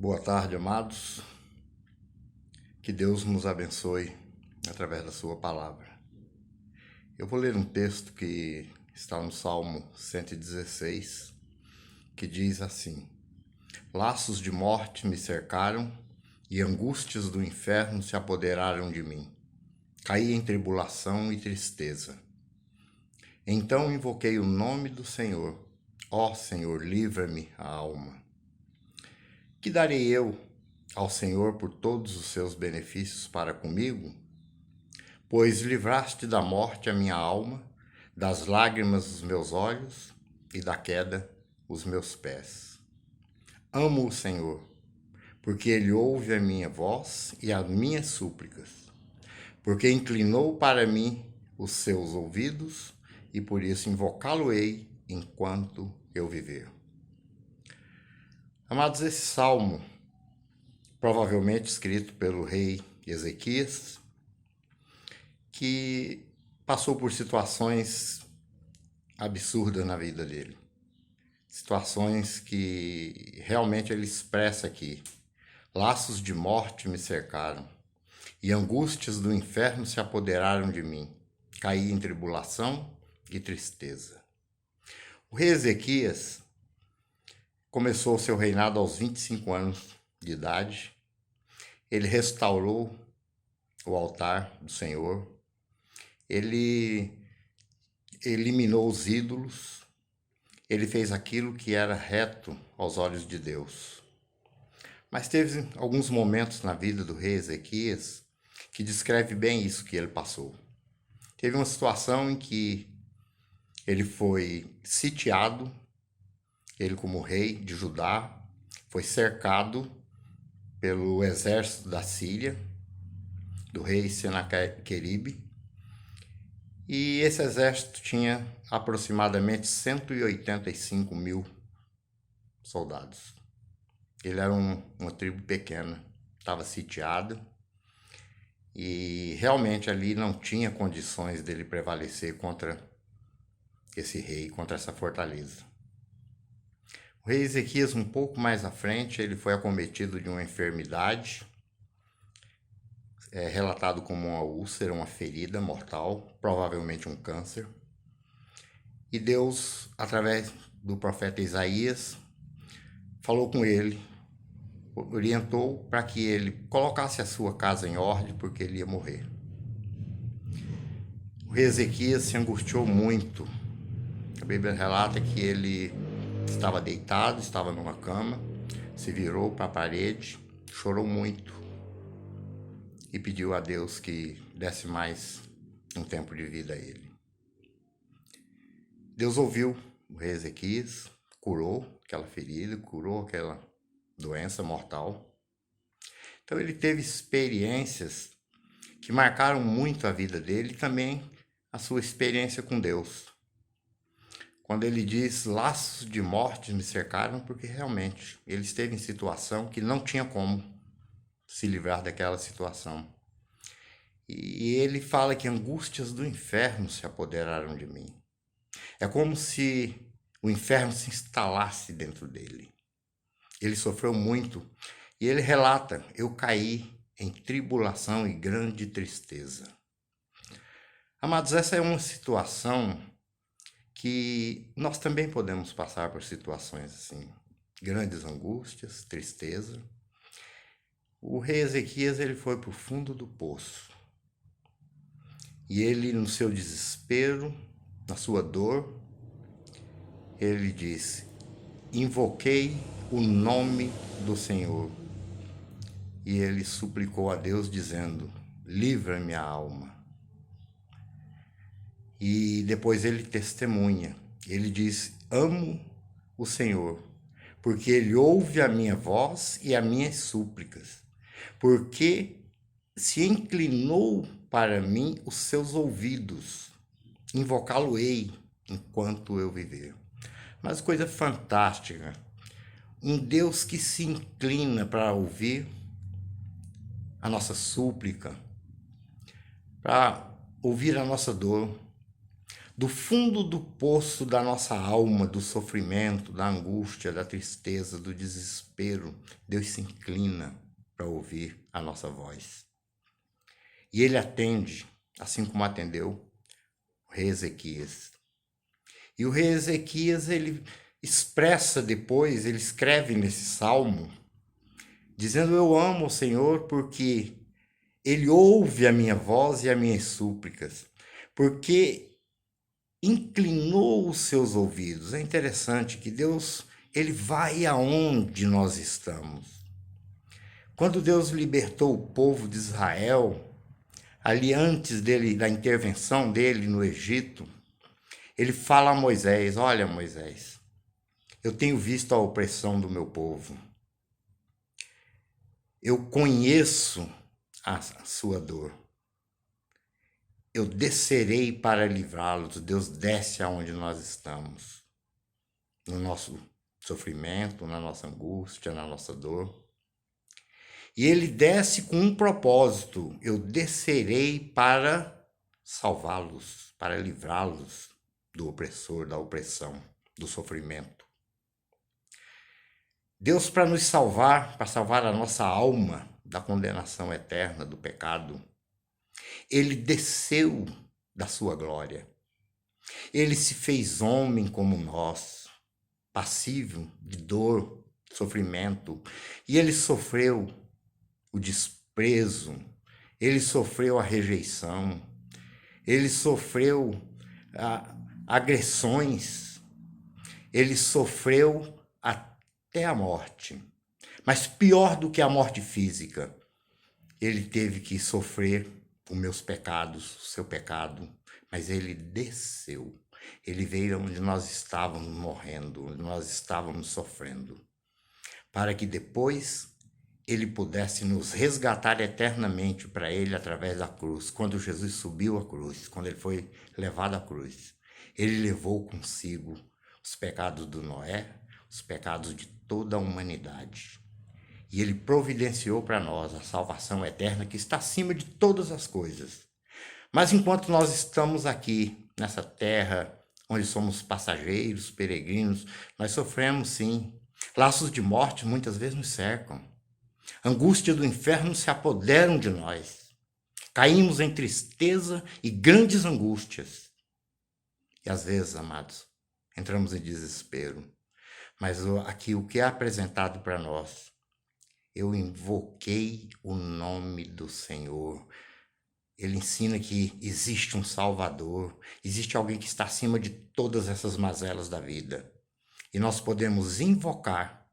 Boa tarde, amados. Que Deus nos abençoe através da sua palavra. Eu vou ler um texto que está no Salmo 116, que diz assim: Laços de morte me cercaram e angústias do inferno se apoderaram de mim. Caí em tribulação e tristeza. Então invoquei o nome do Senhor. Ó Senhor, livra-me a alma. Que darei eu ao Senhor por todos os seus benefícios para comigo? Pois livraste da morte a minha alma, das lágrimas os meus olhos e da queda os meus pés. Amo o Senhor, porque Ele ouve a minha voz e as minhas súplicas, porque inclinou para mim os seus ouvidos e por isso invocá-lo-ei enquanto eu viver. Amados, esse salmo, provavelmente escrito pelo rei Ezequias, que passou por situações absurdas na vida dele. Situações que realmente ele expressa aqui. Laços de morte me cercaram, e angústias do inferno se apoderaram de mim. Caí em tribulação e tristeza. O rei Ezequias começou seu reinado aos 25 anos de idade. Ele restaurou o altar do Senhor. Ele eliminou os ídolos. Ele fez aquilo que era reto aos olhos de Deus. Mas teve alguns momentos na vida do rei Ezequias que descreve bem isso que ele passou. Teve uma situação em que ele foi sitiado, ele como rei de Judá, foi cercado pelo exército da Síria, do rei Senaqueribe, e esse exército tinha aproximadamente 185 mil soldados. Ele era uma tribo pequena, estava sitiada, e realmente ali não tinha condições dele prevalecer contra esse rei, contra essa fortaleza. O rei Ezequias, um pouco mais à frente, ele foi acometido de uma enfermidade, relatado como uma úlcera, uma ferida mortal, provavelmente um câncer. E Deus, através do profeta Isaías, falou com ele, orientou para que ele colocasse a sua casa em ordem, porque ele ia morrer. O rei Ezequias se angustiou muito. A Bíblia relata que ele estava deitado, estava numa cama, se virou para a parede, chorou muito e pediu a Deus que desse mais um tempo de vida a ele. Deus ouviu o rei Ezequias, curou aquela ferida, curou aquela doença mortal. Então ele teve experiências que marcaram muito a vida dele e também a sua experiência com Deus. Quando ele diz, laços de morte me cercaram, porque realmente ele esteve em situação que não tinha como se livrar daquela situação. E ele fala que angústias do inferno se apoderaram de mim. É como se o inferno se instalasse dentro dele. Ele sofreu muito e ele relata, eu caí em tribulação e grande tristeza. Amados, essa é uma situação que nós também podemos passar por situações assim, grandes angústias, tristeza. O rei Ezequias, ele foi para o fundo do poço. E ele, no seu desespero, na sua dor, ele disse, invoquei o nome do Senhor. E ele suplicou a Deus dizendo, livra-me a alma. E depois ele testemunha, ele diz, amo o Senhor, porque Ele ouve a minha voz e as minhas súplicas, porque se inclinou para mim os seus ouvidos, invocá-lo-ei enquanto eu viver. Mas coisa fantástica, um Deus que se inclina para ouvir a nossa súplica, para ouvir a nossa dor, do fundo do poço da nossa alma, do sofrimento, da angústia, da tristeza, do desespero, Deus se inclina para ouvir a nossa voz. E ele atende, assim como atendeu o rei Ezequias. E o rei Ezequias, ele expressa depois, ele escreve nesse salmo, dizendo: eu amo o Senhor porque ele ouve a minha voz e as minhas súplicas, porque inclinou os seus ouvidos. É interessante que Deus, ele vai aonde nós estamos. Quando Deus libertou o povo de Israel, ali antes dele, da intervenção dele no Egito, ele fala a Moisés: olha, Moisés, eu tenho visto a opressão do meu povo. Eu conheço a sua dor. Eu descerei para livrá-los. Deus desce aonde nós estamos, no nosso sofrimento, na nossa angústia, na nossa dor. E ele desce com um propósito: eu descerei para salvá-los, para livrá-los do opressor, da opressão, do sofrimento. Deus, para nos salvar, para salvar a nossa alma da condenação eterna, do pecado, ele desceu da sua glória. Ele se fez homem como nós, passível de dor, sofrimento, e ele sofreu o desprezo, ele sofreu a rejeição, ele sofreu agressões, ele sofreu até a morte. Mas pior do que a morte física, ele teve que sofrer os meus pecados, o seu pecado, mas ele desceu. Ele veio onde nós estávamos morrendo, onde nós estávamos sofrendo, para que depois ele pudesse nos resgatar eternamente para ele através da cruz. Quando Jesus subiu à cruz, quando ele foi levado à cruz, ele levou consigo os pecados do Noé, os pecados de toda a humanidade. E ele providenciou para nós a salvação eterna que está acima de todas as coisas. Mas enquanto nós estamos aqui, nessa terra, onde somos passageiros, peregrinos, nós sofremos sim. Laços de morte muitas vezes nos cercam. Angústia do inferno se apoderam de nós. Caímos em tristeza e grandes angústias. E às vezes, amados, entramos em desespero. Mas aqui o que é apresentado para nós, eu invoquei o nome do Senhor. Ele ensina que existe um Salvador, existe alguém que está acima de todas essas mazelas da vida. E nós podemos invocar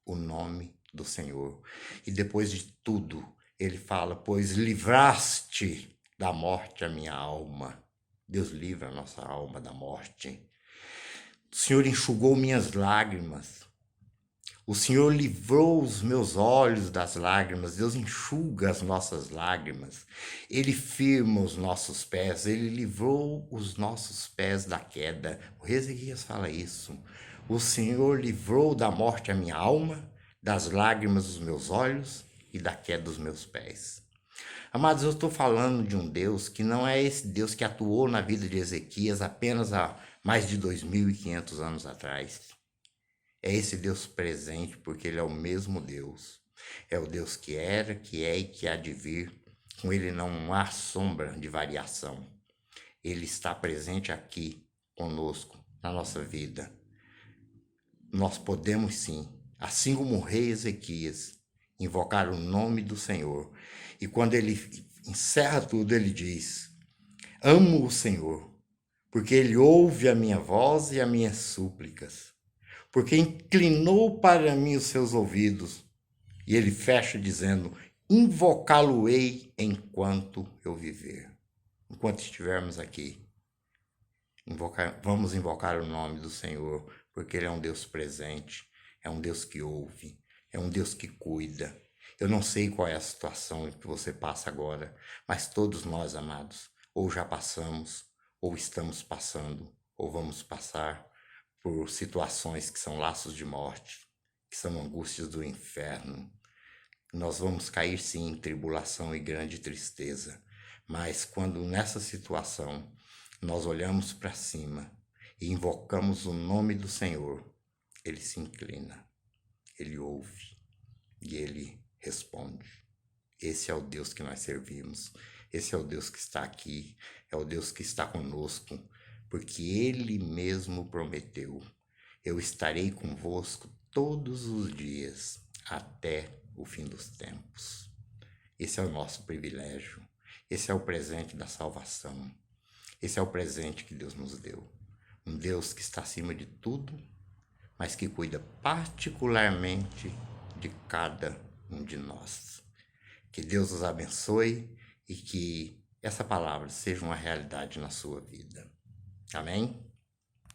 o nome do Senhor. E depois de tudo, ele fala: pois livraste da morte a minha alma. Deus livra a nossa alma da morte. O Senhor enxugou minhas lágrimas. O Senhor livrou os meus olhos das lágrimas. Deus enxuga as nossas lágrimas. Ele firma os nossos pés. Ele livrou os nossos pés da queda. O rei Ezequias fala isso. O Senhor livrou da morte a minha alma, das lágrimas dos meus olhos e da queda dos meus pés. Amados, eu estou falando de um Deus que não é esse Deus que atuou na vida de Ezequias apenas há mais de 2.500 anos atrás. É esse Deus presente, porque ele é o mesmo Deus. É o Deus que era, que é e que há de vir. Com ele não há sombra de variação. Ele está presente aqui conosco, na nossa vida. Nós podemos sim, assim como o rei Ezequias, invocar o nome do Senhor. E quando ele encerra tudo, ele diz: amo o Senhor, porque ele ouve a minha voz e as minhas súplicas, porque inclinou para mim os seus ouvidos. E ele fecha dizendo: invocá-lo-ei enquanto eu viver. Enquanto estivermos aqui, vamos invocar o nome do Senhor, porque ele é um Deus presente, é um Deus que ouve, é um Deus que cuida. Eu não sei qual é a situação que você passa agora, mas todos nós, amados, ou já passamos, ou estamos passando, ou vamos passar por situações que são laços de morte, que são angústias do inferno. Nós vamos cair sim em tribulação e grande tristeza, mas quando nessa situação nós olhamos para cima e invocamos o nome do Senhor, ele se inclina. Ele ouve e Ele responde. Esse é o Deus que nós servimos. Esse é o Deus que está aqui. É o Deus que está conosco. Porque Ele mesmo prometeu: eu estarei convosco todos os dias, até o fim dos tempos. Esse é o nosso privilégio. Esse é o presente da salvação. Esse é o presente que Deus nos deu. Um Deus que está acima de tudo, mas que cuida particularmente de cada um de nós. Que Deus os abençoe e que essa palavra seja uma realidade na sua vida. Amém?